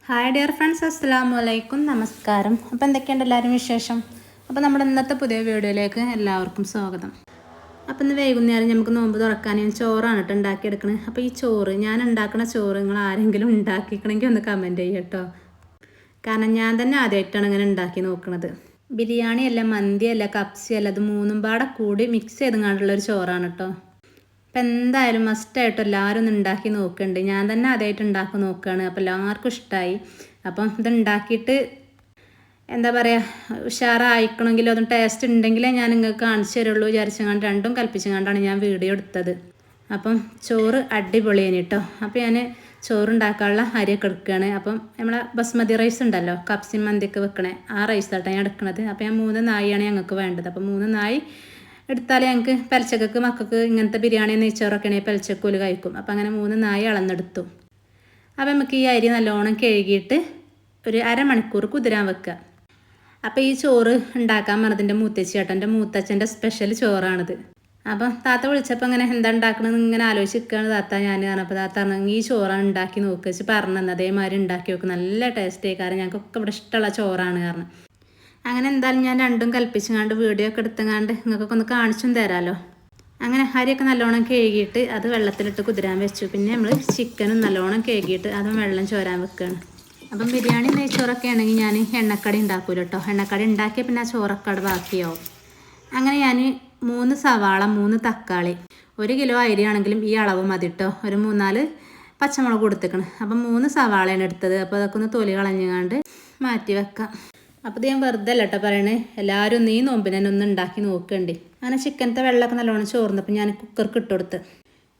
Hi dear friends, അസ്സലാമു അലൈക്കും, നമസ്കാരം. അപ്പോൾ എന്തൊക്കെയുണ്ട് എല്ലാവരും വിശേഷം? അപ്പോൾ നമ്മുടെ ഇന്നത്തെ പുതിയ വീഡിയോയിലേക്ക് എല്ലാവർക്കും സ്വാഗതം. അപ്പോൾ ഇന്ന് വൈകുന്നേരം നമുക്ക് നോമ്പ് തുറക്കാൻ ചോറാണ് കേട്ടോ ഉണ്ടാക്കിയെടുക്കണത്. അപ്പോൾ ഈ ചോറ് ഞാൻ ഉണ്ടാക്കുന്ന ചോറ് നിങ്ങൾ ആരെങ്കിലും ഉണ്ടാക്കിക്കണമെങ്കിൽ ഒന്ന് കമൻറ്റ് ചെയ്യുക കേട്ടോ. കാരണം ഞാൻ തന്നെ ആദ്യമായിട്ടാണ് ഇങ്ങനെ ഉണ്ടാക്കി നോക്കുന്നത്. ബിരിയാണി അല്ല, മന്തി അല്ല, കപ്സി അല്ല, അത് മൂന്നും പാടെ കൂടി മിക്സ് ചെയ്തുകൊണ്ടുള്ളൊരു ചോറാണ് കേട്ടോ. അപ്പം എന്തായാലും മസ്റ്റായിട്ടും എല്ലാവരും ഒന്ന് ഉണ്ടാക്കി നോക്കുന്നുണ്ട്. ഞാൻ തന്നെ ആദ്യമായിട്ട് ഉണ്ടാക്കി നോക്കുകയാണ്. അപ്പോൾ എല്ലാവർക്കും ഇഷ്ടമായി. അപ്പം ഇത് ഉണ്ടാക്കിയിട്ട് എന്താ പറയുക, ഉഷാറായിക്കണമെങ്കിലോ അതും ടേസ്റ്റ് ഉണ്ടെങ്കിലേ ഞാൻ നിങ്ങൾക്ക് കാണിച്ചു തരുള്ളൂ വിചാരിച്ചങ്ങാണ്ട് രണ്ടും കൽപ്പിച്ചങ്ങാണ്ടാണ് ഞാൻ വീഡിയോ എടുത്തത്. അപ്പം ചോറ് അടിപൊളിയാണ് കേട്ടോ. അപ്പോൾ ഞാൻ ചോറുണ്ടാക്കാനുള്ള അരിയൊക്കെ എടുക്കുകയാണ്. അപ്പം നമ്മളെ ബസ്മതി റൈസ് ഉണ്ടല്ലോ, കപ്സിൻ മന്തിയൊക്കെ വെക്കണേ, ആ റൈസായിട്ടാണ് ഞാൻ എടുക്കുന്നത്. അപ്പോൾ ഞാൻ 3 നായിയാണ് ഞങ്ങൾക്ക് വേണ്ടത്. അപ്പോൾ 3 നായി എടുത്താൽ ഞങ്ങൾക്ക് പലിച്ചക്കൊക്കെ മക്കൾക്ക് ഇങ്ങനത്തെ ബിരിയാണി നെയ്ച്ചോറൊക്കെ ആണെങ്കിൽ പലിച്ചക്കോല് കഴിക്കും. അപ്പോൾ അങ്ങനെ 3 നായി അളന്നെടുത്തു. അപ്പോൾ നമുക്ക് ഈ അരി നല്ലോണം കഴുകിയിട്ട് ഒരു അരമണിക്കൂർ കുതിരാൻ വെക്കുക. അപ്പോൾ ഈ ചോറ് ഉണ്ടാക്കാൻ പറഞ്ഞതിൻ്റെ മൂത്തച്ചി കേട്ടോ, എൻ്റെ മൂത്തച്ഛൻ്റെ സ്പെഷ്യൽ ചോറാണിത്. അപ്പം താത്ത വിളിച്ചപ്പോൾ ഇങ്ങനെ എന്താ ഉണ്ടാക്കണമെന്ന് ഇങ്ങനെ ആലോചിക്കുകയാണ് താത്ത. ഞാൻ പറഞ്ഞപ്പോൾ താത്ത പറഞ്ഞെങ്കിൽ ഈ ചോറാണ് ഉണ്ടാക്കി നോക്കുക വെച്ച് പറഞ്ഞു. അതേമാതിരി ഉണ്ടാക്കി നോക്കും, നല്ല ടേസ്റ്റ് ആയി. കാരണം ഞങ്ങൾക്കൊക്കെ ഇവിടെ ഇഷ്ടമുള്ള ചോറാണ് കാരണം. അങ്ങനെ എന്തായാലും ഞാൻ രണ്ടും കൽപ്പിച്ചങ്ങാണ്ട് വീഡിയോ ഒക്കെ എടുത്തങ്ങാണ്ട് നിങ്ങൾക്കൊക്കെ ഒന്ന് കാണിച്ചും തരാമല്ലോ. അങ്ങനെ അരിയൊക്കെ നല്ലോണം കഴുകിയിട്ട് അത് വെള്ളത്തിലിട്ട് കുതിരാൻ വെച്ചു. പിന്നെ നമ്മൾ ചിക്കനും നല്ലോണം കഴുകിയിട്ട് അതും വെള്ളം ചോരാൻ വെക്കുകയാണ്. അപ്പം ബിരിയാണി നെയ്ച്ചോറൊക്കെ ആണെങ്കിൽ ഞാൻ എണ്ണക്കടി ഉണ്ടാക്കൂല കേട്ടോ. എണ്ണക്കടി ഉണ്ടാക്കിയാൽ പിന്നെ ആ ചോറൊക്കെ അവിടെ ബാക്കിയാവും. അങ്ങനെ ഞാൻ 3 സവാള, 3 തക്കാളി, 1 കിലോ അരിയാണെങ്കിലും ഈ അളവ് മതി കേട്ടോ. ഒരു 3-4 പച്ചമുളക് കൊടുത്തേക്കണം. അപ്പം 3 സവാളയാണ് എടുത്തത്. അപ്പോൾ അതൊക്കെ ഒന്ന് തൊലി കളഞ്ഞുകൊണ്ട് മാറ്റി വെക്കാം. അപ്പോൾ ഇത് ഞാൻ വെറുതെ അല്ല കേട്ടോ പറയണേ, എല്ലാവരും ഒന്ന് ഈ നോമ്പിനെ ഒന്ന് ഉണ്ടാക്കി നോക്കണ്ടേ. അങ്ങനെ ചിക്കനത്തെ വെള്ളമൊക്കെ നല്ലോണം ചോർന്നപ്പോൾ ഞാൻ കുക്കർക്ക് ഇട്ട് കൊടുത്ത്.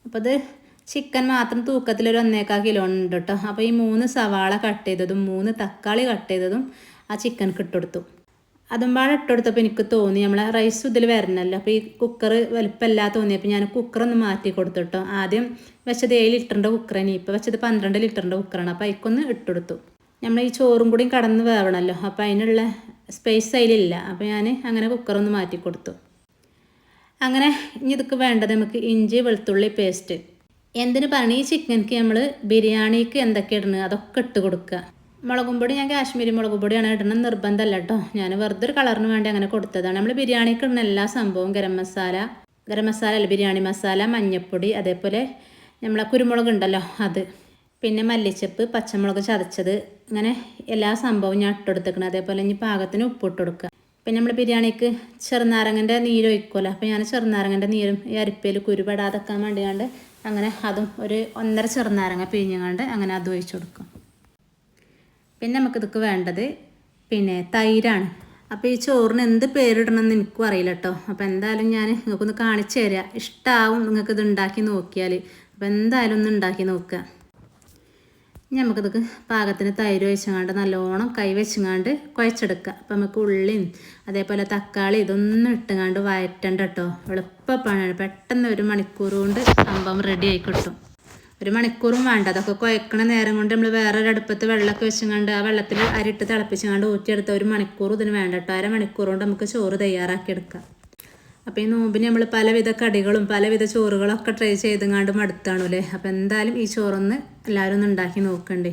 അപ്പോൾ അത് ചിക്കൻ മാത്രം തൂക്കത്തിലൊരു 1.25 കിലോ ഉണ്ട് കേട്ടോ. അപ്പോൾ ഈ 3 സവാള കട്ട് ചെയ്തതും 3 തക്കാളി കട്ട് ചെയ്തതും ആ ചിക്കനക്ക് ഇട്ട് കൊടുത്തു. അതും പാടെ ഇട്ട് കൊടുത്തപ്പോൾ എനിക്ക് തോന്നി നമ്മളെ റൈസ് ഇതിൽ വരണമല്ലോ. അപ്പോൾ ഈ കുക്കർ വലിപ്പമല്ല തോന്നിയപ്പോൾ ഞാൻ കുക്കറൊന്ന് മാറ്റി കൊടുത്തു കേട്ടോ. ആദ്യം വെച്ചത് 7 ലിറ്ററിൻ്റെ കുക്കറാണ്, ഇപ്പോൾ വെച്ചത് 12 ലിറ്ററിൻ്റെ കുക്കറാണ്. അപ്പോൾ അതിക്കൊന്ന് ഇട്ടെടുത്തു. നമ്മൾ ഈ ചോറും കൂടിയും കടന്ന് വേവണമല്ലോ, അപ്പോൾ അതിനുള്ള സ്പേസ് അതിലില്ല. അപ്പോൾ ഞാൻ അങ്ങനെ കുക്കറൊന്ന് മാറ്റി കൊടുത്തു. അങ്ങനെ ഇനി ഇതൊക്കെ വേണ്ടത് നമുക്ക് ഇഞ്ചി വെളുത്തുള്ളി പേസ്റ്റ്. എന്തിനു പറഞ്ഞാൽ ഈ ചിക്കൻക്ക് നമ്മൾ ബിരിയാണിക്ക് എന്തൊക്കെ ഇടുന്നത് അതൊക്കെ ഇട്ട് കൊടുക്കുക. മുളകും പൊടി ഞാൻ കാശ്മീരി മുളക് പൊടിയാണ് ഇടണം, നിർബന്ധമല്ല കേട്ടോ. ഞാൻ വെറുതെ ഒരു കളറിന് വേണ്ടി അങ്ങനെ കൊടുത്തതാണ്. നമ്മൾ ബിരിയാണിക്ക് ഇടുന്ന എല്ലാ സംഭവവും ഗരം മസാല അല്ല, ബിരിയാണി മസാല, മഞ്ഞൾപ്പൊടി, അതേപോലെ നമ്മളെ കുരുമുളക് ഉണ്ടല്ലോ അത്, പിന്നെ മല്ലിച്ചപ്പ്, പച്ചമുളക് ചതച്ചത്, അങ്ങനെ എല്ലാ സംഭവവും ഞാൻ ഇട്ടെടുത്തേക്കണം. അതേപോലെ ഇനി പാകത്തിന് ഉപ്പിട്ട് കൊടുക്കുക. പിന്നെ നമ്മൾ ബിരിയാണിക്ക് ചെറുനാരങ്ങൻ്റെ നീര് ഒഴിക്കുമല്ലോ, അപ്പോൾ ഞാൻ ചെറുനാരങ്ങൻ്റെ നീരും ഈ അരിപ്പയിൽ കുരുപെടാതെക്കാൻ വേണ്ടിയാണ്ട് അങ്ങനെ അതും ഒരു 1.5 ചെറുനാരങ്ങ പിഴിഞ്ഞുകൊണ്ട് അങ്ങനെ അത് ഒഴിച്ചു കൊടുക്കും. പിന്നെ നമുക്കിതൊക്കെ വേണ്ടത് പിന്നെ തൈരാണ്. അപ്പോൾ ഈ ചോറിന് എന്ത് പേരിടണമെന്ന് എനിക്കും അറിയില്ല കേട്ടോ. അപ്പോൾ എന്തായാലും ഞാൻ നിങ്ങൾക്കൊന്ന് കാണിച്ചു തരാം. ഇഷ്ടമാവും നിങ്ങൾക്കിത് ഉണ്ടാക്കി നോക്കിയാൽ. അപ്പോൾ എന്തായാലും ഒന്ന് ഉണ്ടാക്കി നോക്കുക. നമുക്കിതൊക്കെ പാകത്തിന് തൈര് ഒഴിച്ചങ്ങാണ്ട് നല്ലോണം കൈ വെച്ചങ്ങാണ്ട് കുഴച്ചെടുക്കുക. അപ്പം നമുക്ക് ഉള്ളിയും അതേപോലെ തക്കാളി ഇതൊന്നും ഇട്ടുങ്ങാണ്ട് വഴറ്റണ്ട കേട്ടോ. എളുപ്പപ്പണിയാണ്, പെട്ടെന്ന് 1 മണിക്കൂർ കൊണ്ട് സംഭവം റെഡി ആയി കിട്ടും. 1 മണിക്കൂറും വേണ്ട. അതൊക്കെ കുഴക്കണ നേരം കൊണ്ട് നമ്മൾ വേറൊരു അടുപ്പത്ത് വെള്ളമൊക്കെ വെച്ചങ്ങാണ്ട് ആ വെള്ളത്തിൽ അരിട്ട് തിളപ്പിച്ചങ്ങാണ്ട് ഊറ്റിയെടുത്ത 1 മണിക്കൂർ ഇതിന് വേണ്ട കേട്ടോ. 1/2 മണിക്കൂർ കൊണ്ട് നമുക്ക് ചോറ് തയ്യാറാക്കിയെടുക്കാം. അപ്പോൾ ഈ നോമ്പിന് നമ്മൾ പലവിധ കടികളും പലവിധ ചോറുകളൊക്കെ ട്രൈ ചെയ്തെങ്ങാണ്ട് മടുത്താണല്ലേ. അപ്പോൾ എന്തായാലും ഈ ചോറൊന്ന് എല്ലാവരും ഒന്ന് ഉണ്ടാക്കി നോക്കണ്ടേ.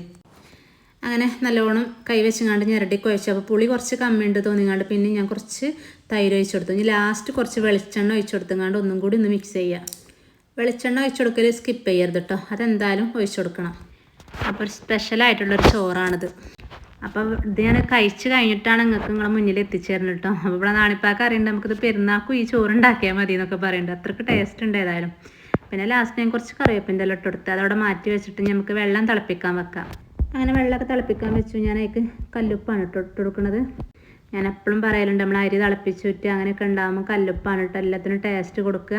അങ്ങനെ നല്ലോണം കൈ വെച്ചങ്ങാണ്ട് ഞെരടി കുഴച്ചു. അപ്പോൾ പുളി കുറച്ച് കമ്മിയുണ്ട് തോന്നിങ്ങാണ്ട് പിന്നെ ഞാൻ കുറച്ച് തൈര് ഒഴിച്ചു കൊടുത്തു. ഇനി ലാസ്റ്റ് കുറച്ച് വെളിച്ചെണ്ണ ഒഴിച്ചു കൊടുത്തങ്ങാണ്ട് ഒന്നും കൂടി ഒന്ന് മിക്സ് ചെയ്യുക. വെളിച്ചെണ്ണ ഒഴിച്ചു കൊടുക്കൽ സ്കിപ്പ് ചെയ്യരുത് കേട്ടോ, അതെന്തായാലും ഒഴിച്ചു കൊടുക്കണം. അപ്പോൾ ഒരു സ്പെഷ്യലായിട്ടുള്ളൊരു ചോറാണിത്. അപ്പോൾ ഇത് ഞാൻ കഴിച്ച് കഴിഞ്ഞിട്ടാണ് നിങ്ങളെ മുന്നിൽ എത്തിച്ചേരുന്നത് കേട്ടോ. അപ്പോൾ ഇവിടെ നാണിപ്പാക്ക് അറിയണ്ട നമുക്കിത് പെരുന്നാക്കും ഈ ചോറുണ്ടാക്കിയാൽ മതി എന്നൊക്കെ പറയുന്നുണ്ട്. അത്രയ്ക്ക് ടേസ്റ്റ് ഉണ്ട് ഏതായാലും. പിന്നെ ലാസ്റ്റ് ഞാൻ കുറച്ച് കറിവേപ്പിൻ്റെ എല്ലാം ഇട്ടെടുത്ത് അതവിടെ മാറ്റി വെച്ചിട്ട് നമുക്ക് വെള്ളം തിളപ്പിക്കാൻ വെക്കാം. അങ്ങനെ വെള്ളമൊക്കെ തിളപ്പിക്കാൻ വെച്ചു. ഞാൻ അതിലേക്ക് കല്ലുപ്പാണ് ഇട്ട് കൊടുക്കുന്നത്. ഞാൻ എപ്പോഴും പറയലുണ്ട് നമ്മൾ അരി തിളപ്പിച്ചിട്ട് അങ്ങനെയൊക്കെ ഉണ്ടാകുമ്പോൾ കല്ലുപ്പാണ് ഇട്ട് എല്ലാത്തിനും ടേസ്റ്റ് കൊടുക്കുക.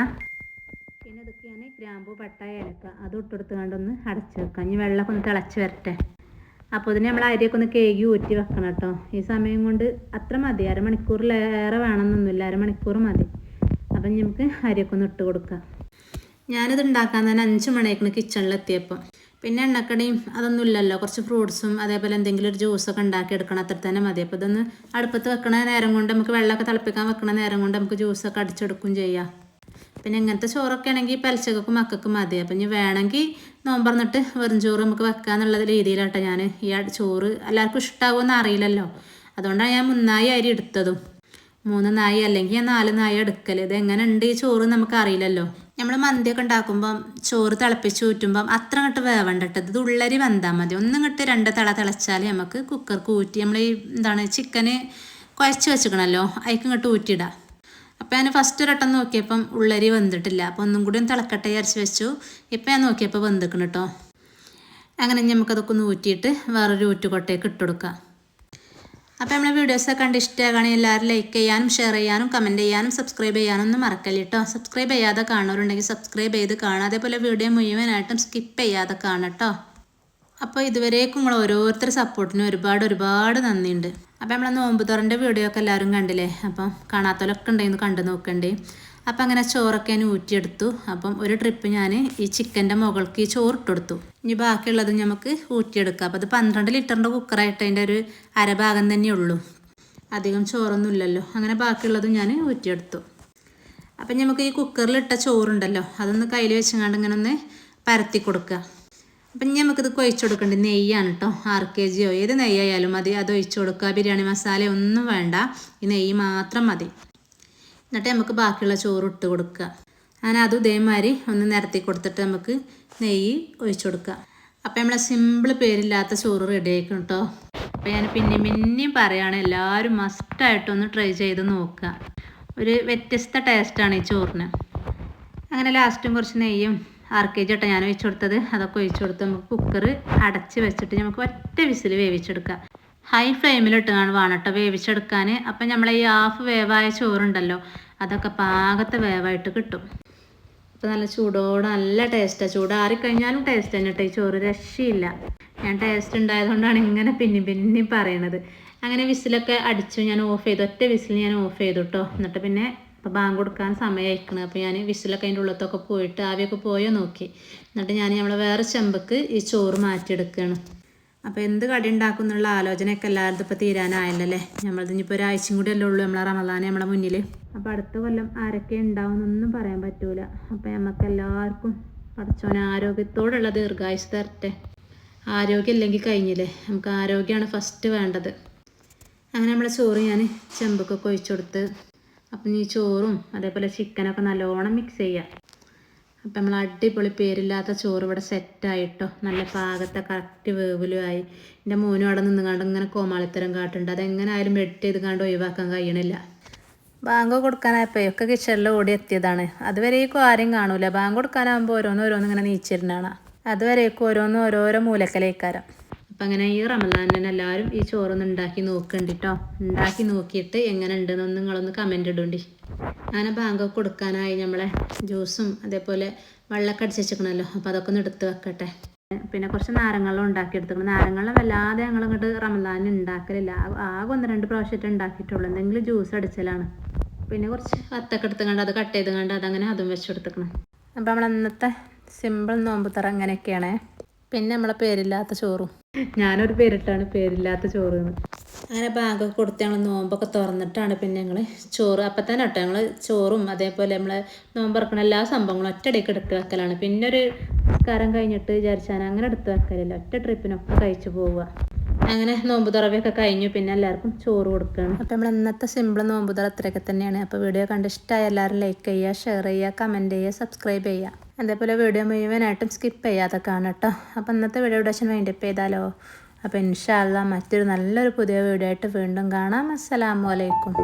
പിന്നെ ഇതൊക്കെ ഞാൻ ഗ്രാമ്പൂ, പട്ട, ഏലക്ക അത് ഇട്ടെടുത്ത് കണ്ടൊന്ന് അടച്ച് വെക്കാം. ഇനി വെള്ളമൊക്കെ ഒന്ന് തിളച്ച് വരട്ടെ. അപ്പോൾ ഇതിന് നമ്മൾ അരിയൊക്കെ ഒന്ന് കേകി ഊറ്റി വെക്കണം കേട്ടോ. ഈ സമയം കൊണ്ട് അത്ര മതി, 1/2 മണിക്കൂറിലേറെ വേണമെന്നൊന്നുമില്ല, 1/2 മണിക്കൂർ മതി. അപ്പം നമുക്ക് അരിയൊക്കെ ഒന്ന് ഇട്ട് കൊടുക്കാം. ഞാനിത് ഉണ്ടാക്കാൻ തന്നെ 5 മണിയായിരുന്നു കിച്ചണിലെത്തിയപ്പോൾ. പിന്നെ എണ്ണക്കടിയും അതൊന്നും ഇല്ലല്ലോ, കുറച്ച് ഫ്രൂട്ട്സും അതേപോലെ എന്തെങ്കിലും ഒരു ജ്യൂസൊക്കെ ഉണ്ടാക്കിയെടുക്കണം, അത്ര തന്നെ മതി. അപ്പോൾ ഇതൊന്ന് അടുപ്പത്ത് വെക്കണ നേരം കൊണ്ട് നമുക്ക് വെള്ളമൊക്കെ തിളപ്പിക്കാൻ വെക്കണ നേരം കൊണ്ട് നമുക്ക് ജ്യൂസൊക്കെ അടിച്ചെടുക്കുകയും ചെയ്യാം. പിന്നെ ഇങ്ങനത്തെ ചോറൊക്കെ ആണെങ്കിൽ പലിച്ചക്കും മക്കൾക്ക് മതി. അപ്പം ഇനി വേണമെങ്കിൽ നോമ്പ് തുറന്നിട്ട് വെറും ചോറ് നമുക്ക് വെക്കാന്നുള്ള രീതിയിലാട്ടോ ഞാൻ ഈ ചോറ് എല്ലാവർക്കും ഇഷ്ടമാകുമെന്ന് അറിയില്ലല്ലോ. അതുകൊണ്ടാണ് ഞാൻ 3 നാഴി അരി എടുത്തതും. 3 നാഴി അല്ലെങ്കിൽ ഞാൻ 4 നാഴി എടുക്കൽ. ഇത് എങ്ങനെ ഉണ്ട് ഈ ചോറ് നമുക്ക് അറിയില്ലല്ലോ. നമ്മൾ മന്തിയൊക്കെ ഉണ്ടാക്കുമ്പം ചോറ് തിളപ്പിച്ച് ഊറ്റുമ്പം അത്ര അങ്ങോട്ട് വേവണ്ടട്ടത്. ഇത് ഉള്ളരി വെന്താൽ മതി. ഒന്നിങ്ങോട്ട് 2 തിള തിളച്ചാൽ നമുക്ക് കുക്കർക്ക് ഊറ്റി നമ്മൾ ഈ ചിക്കന് കുഴച്ച് വെച്ചിക്കണല്ലോ അതിക്ക് ഇങ്ങോട്ട് ഊറ്റിയിടാം. അപ്പോൾ ഞാൻ ഫസ്റ്റ് ഒരട്ടം നോക്കിയപ്പം ഉള്ളരി വെന്തിട്ടില്ല. അപ്പോൾ ഒന്നും കൂടി തിളക്കട്ടെ വിചാരിച്ച് വെച്ചു. ഇപ്പം ഞാൻ നോക്കിയപ്പോൾ വെന്തിക്കണം കേട്ടോ. അങ്ങനെ നമുക്കതൊക്കെ ഒന്ന് ഊറ്റിയിട്ട് വേറൊരു ഊറ്റുകൊട്ടേക്ക് ഇട്ട് കൊടുക്കാം. അപ്പോൾ നമ്മളെ വീഡിയോസൊക്കെ കണ്ട് ഇഷ്ടമാണെങ്കിൽ എല്ലാവരും ലൈക്ക് ചെയ്യാനും ഷെയർ ചെയ്യാനും കമൻറ്റ് ചെയ്യാനും സബ്സ്ക്രൈബ് ചെയ്യാനും ഒന്നും മറക്കല്ല കേട്ടോ. സബ്സ്ക്രൈബ് ചെയ്യാതെ കാണുന്നവരുണ്ടെങ്കിൽ സബ്സ്ക്രൈബ് ചെയ്ത് കാണാം. അതേപോലെ വീഡിയോ മുഴുവനായിട്ടും സ്കിപ്പ് ചെയ്യാതെ കാണാം കേട്ടോ. അപ്പോൾ ഇതുവരേക്കും നിങ്ങൾ ഓരോരുത്തരുടെ സപ്പോർട്ടിന് ഒരുപാട് നന്ദിയുണ്ട്. അപ്പോൾ നമ്മളെ നോമ്പ് തുറൻ്റെ വീഡിയോ ഒക്കെ എല്ലാവരും കണ്ടില്ലേ. അപ്പം കാണാത്തവരൊക്കെ ഉണ്ടെങ്കിൽ കണ്ടു നോക്കണ്ടേ. അപ്പം അങ്ങനെ ചോറൊക്കെ ഞാൻ ഊറ്റിയെടുത്തു. അപ്പം ഒരു ട്രിപ്പ് ഞാൻ ഈ ചിക്കൻ്റെ മുകൾക്ക് ഈ ചോറിട്ട് കൊടുത്തു. ഇനി ബാക്കിയുള്ളത് നമുക്ക് ഊറ്റിയെടുക്കാം. അപ്പോൾ അത് 12 ലിറ്ററിൻ്റെ കുക്കറായിട്ട് അതിൻ്റെ ഒരു അരഭാഗം തന്നെയുള്ളൂ, അധികം ചോറൊന്നും ഇല്ലല്ലോ. അങ്ങനെ ബാക്കിയുള്ളതും ഞാൻ ഊറ്റിയെടുത്തു. അപ്പം നമുക്ക് ഈ കുക്കറിലിട്ട ചോറുണ്ടല്ലോ അതൊന്ന് കയ്യിൽ വെച്ചങ്ങാണ്ട് ഇങ്ങനെ ഒന്ന് പരത്തി കൊടുക്കുക. അപ്പം ഇനി നമുക്കിത് ഒഴിച്ചു കൊടുക്കേണ്ടത് നെയ്യാണ് കേട്ടോ. 6 kg ഏത് നെയ്യായാലും മതി, അത് ഒഴിച്ചു കൊടുക്കുക. ബിരിയാണി മസാല ഒന്നും വേണ്ട, ഈ നെയ്യ് മാത്രം മതി. എന്നിട്ട് നമുക്ക് ബാക്കിയുള്ള ചോറ് ഇട്ട് കൊടുക്കുക. അങ്ങനെ അതും ഇതേമാതിരി ഒന്ന് നിരത്തി കൊടുത്തിട്ട് നമുക്ക് നെയ്യ് ഒഴിച്ചു കൊടുക്കുക. അപ്പം നമ്മളെ സിമ്പിൾ പേരില്ലാത്ത ചോറ് റെഡി ആയിരിക്കും കേട്ടോ. അപ്പം ഞാൻ പിന്നെയും പറയുകയാണ്, എല്ലാവരും മസ്റ്റായിട്ടൊന്ന് ട്രൈ ചെയ്ത് നോക്കുക. ഒരു വ്യത്യസ്ത ടേസ്റ്റാണ് ഈ ചോറിന്. അങ്ങനെ ലാസ്റ്റും കുറച്ച് നെയ്യും 6 kg ഇട്ടാണ് ഞാൻ ഒഴിച്ചു കൊടുത്തത്. അതൊക്കെ ഒഴിച്ചു കൊടുത്ത് നമുക്ക് കുക്കർ അടച്ച് വെച്ചിട്ട് നമുക്ക് ഒറ്റ വിസിൽ വേവിച്ചെടുക്കാം. ഹൈ ഫ്ലെയിമിലിട്ടാണ് വേണം കേട്ടോ വേവിച്ചെടുക്കാൻ. അപ്പം നമ്മളെ ഈ ഹാഫ് വേവായ ചോറുണ്ടല്ലോ അതൊക്കെ പാകത്തെ വേവായിട്ട് കിട്ടും. അപ്പോൾ നല്ല ചൂടോടെ നല്ല ടേസ്റ്റാണ്. ചൂടാറിക്കഴിഞ്ഞാലും ടേസ്റ്റ് തന്നെ കേട്ടോ. ഈ ചോറ് രക്ഷയില്ല. ഞാൻ ടേസ്റ്റ് ഉണ്ടായതുകൊണ്ടാണ് ഇങ്ങനെ പിന്നെയും പറയണത്. അങ്ങനെ വിസിലൊക്കെ അടിച്ചു ഞാൻ ഓഫ് ചെയ്തു. ഒറ്റ വിസിൽ ഞാൻ ഓഫ് ചെയ്തു കേട്ടോ. എന്നിട്ട് പിന്നെ അപ്പോൾ ബാങ്ക് കൊടുക്കാൻ സമയമായിരിക്കണം. അപ്പോൾ ഞാൻ വിസിലൊക്കെ അതിൻ്റെ ഉള്ളത്തൊക്കെ പോയിട്ട് ആവിയൊക്കെ പോയോ നോക്കി. എന്നിട്ട് നമ്മൾ വേറെ ചെമ്പക്ക് ഈ ചോറ് മാറ്റിയെടുക്കുകയാണ്. അപ്പോൾ എന്ത് കടി ഉണ്ടാക്കും എന്നുള്ള ആലോചനയൊക്കെ എല്ലാവരും ഇപ്പോൾ തീരാനായല്ലേ. നമ്മളിതിപ്പോൾ ഒരാഴ്ചയും കൂടി അല്ലേ ഉള്ളൂ നമ്മളെ റമദാൻ നമ്മളെ മുന്നിൽ. അപ്പോൾ അടുത്ത കൊല്ലം ആരൊക്കെ ഉണ്ടാവുമെന്നൊന്നും പറയാൻ പറ്റൂല. അപ്പോൾ നമുക്ക് എല്ലാവർക്കും പടച്ചോനെ ആരോഗ്യത്തോടുള്ള ദീർഘായുസ് തരട്ടെ. ആരോഗ്യം ഇല്ലെങ്കിൽ കഴിഞ്ഞില്ലേ. നമുക്ക് ആരോഗ്യമാണ് ഫസ്റ്റ് വേണ്ടത്. അങ്ങനെ നമ്മളെ ചോറ് ഞാൻ ചെമ്പക്കൊക്കെ ഒഴിച്ചു കൊടുത്ത് അപ്പം ഈ ചോറും അതേപോലെ ചിക്കനൊക്കെ നല്ലോണം മിക്സ് ചെയ്യുക. അപ്പം നമ്മൾ അടിപൊളി പേരില്ലാത്ത ചോറ് ഇവിടെ സെറ്റായിട്ടോ. നല്ല പാകത്തെ കറക്റ്റ് വേവിലുമായി. എൻ്റെ മോനും അവിടെ നിന്നുകൊണ്ട് ഇങ്ങനെ കോമാളിത്തരം കാട്ടുണ്ട്. അതെങ്ങനെ ആയാലും വെട്ടി ചെയ്ത് കണ്ട് ഒഴിവാക്കാൻ കഴിയണില്ല. ബാങ്ക് കൊടുക്കാനായപ്പോൾ ഒക്കെ കിച്ചണിൽ ഓടി എത്തിയതാണ്. അതുവരേക്കും ആരും കാണൂല. ബാങ്ക് കൊടുക്കാനാകുമ്പോൾ ഓരോന്ന് ഇങ്ങനെ നീച്ചിരുന്നാണ്. അതുവരേക്കും ഓരോരോ മൂലക്കലേക്കാരം. അപ്പം അങ്ങനെ ഈ റമദാനിന് എല്ലാവരും ഈ ചോറൊന്ന് ഉണ്ടാക്കി നോക്കണ്ടി കേട്ടോ. ഉണ്ടാക്കി നോക്കിയിട്ട് എങ്ങനെ ഉണ്ടെന്നൊന്ന് നിങ്ങളൊന്ന് കമൻറ്റ് ഇടണ്ടി. അങ്ങനെ ബാങ്കൊക്കെ കൊടുക്കാനായി നമ്മളെ ജ്യൂസും അതേപോലെ വെള്ളമൊക്കെ അടിച്ച് വെച്ചിരിക്കണമല്ലോ. അപ്പോൾ അതൊക്കെ ഒന്ന് എടുത്ത് വെക്കട്ടെ. പിന്നെ കുറച്ച് നാരങ്ങളും ഉണ്ടാക്കിയെടുത്തിക്കണം. നാരങ്ങളും വല്ലാതെ ഞങ്ങളിങ്ങോട്ട് റമദാനിന് ഉണ്ടാക്കലില്ല. ആകെ 1-2 പ്രാവശ്യമായിട്ട് ഉണ്ടാക്കിയിട്ടുള്ളൂ. എന്തെങ്കിലും ജ്യൂസ് അടിച്ചലാണ്. പിന്നെ കുറച്ച് വത്തൊക്കെ എടുത്തുകൊണ്ട് അത് കട്ട് ചെയ്തുകൊണ്ട് അതങ്ങനെ അതും വെച്ചെടുത്തിക്കണം. അപ്പോൾ നമ്മൾ ഇന്നത്തെ സിമ്പിൾ നോമ്പ് തറ അങ്ങനെയൊക്കെയാണ്. പിന്നെ നമ്മളെ പേരില്ലാത്ത ചോറും ഞാനൊരു പേരിട്ടാണ് പേരില്ലാത്ത ചോറ്. അങ്ങനെ ബാങ്കൊക്കെ കൊടുത്ത് ഞങ്ങൾ നോമ്പൊക്കെ തുറന്നിട്ടാണ് പിന്നെ ഞങ്ങൾ ചോറ് അപ്പം തന്നെ കേട്ടോ ഞങ്ങൾ ചോറും അതേപോലെ നമ്മളെ നോമ്പ് തുറക്കണ എല്ലാ സംഭവങ്ങളും ഒറ്റയടിക്ക് എടുത്ത് വെക്കലാണ്. പിന്നെ ഒരു നിസ്കാരം കഴിഞ്ഞിട്ട് വിചാരിച്ചാൽ അങ്ങനെ എടുത്ത് വെക്കലില്ല. ഒറ്റ ട്രിപ്പിനൊക്കെ കഴിച്ചു പോവുക. അങ്ങനെ നോമ്പ് തുറവയൊക്കെ കഴിഞ്ഞു. പിന്നെ എല്ലാവർക്കും ചോറ് കൊടുക്കുകയാണ്. അപ്പോൾ നമ്മൾ ഇന്നത്തെ സിമ്പിൾ നോമ്പ് തുറ അത്രയൊക്കെ തന്നെയാണ്. അപ്പോൾ വീഡിയോ കണ്ട് ഇഷ്ടമായ എല്ലാവരും ലൈക്ക് ചെയ്യുക, ഷെയർ ചെയ്യുക, കമൻറ്റ് ചെയ്യുക, സബ്സ്ക്രൈബ് ചെയ്യുക. അതേപോലെ വീഡിയോ മുഴുവനായിട്ടും സ്കിപ്പ് ചെയ്യാതെ കാണാം കേട്ടോ. അപ്പോൾ ഇന്നത്തെ വീഡിയോ ഡഷൻ വൈൻഡപ്പ് ചെയ്താലോ. അപ്പോൾ ഇൻഷാ അല്ലാഹ് മറ്റൊരു നല്ലൊരു പുതിയ വീഡിയോ ആയിട്ട് വീണ്ടും കാണാം. അസ്സലാമു അലൈക്കും.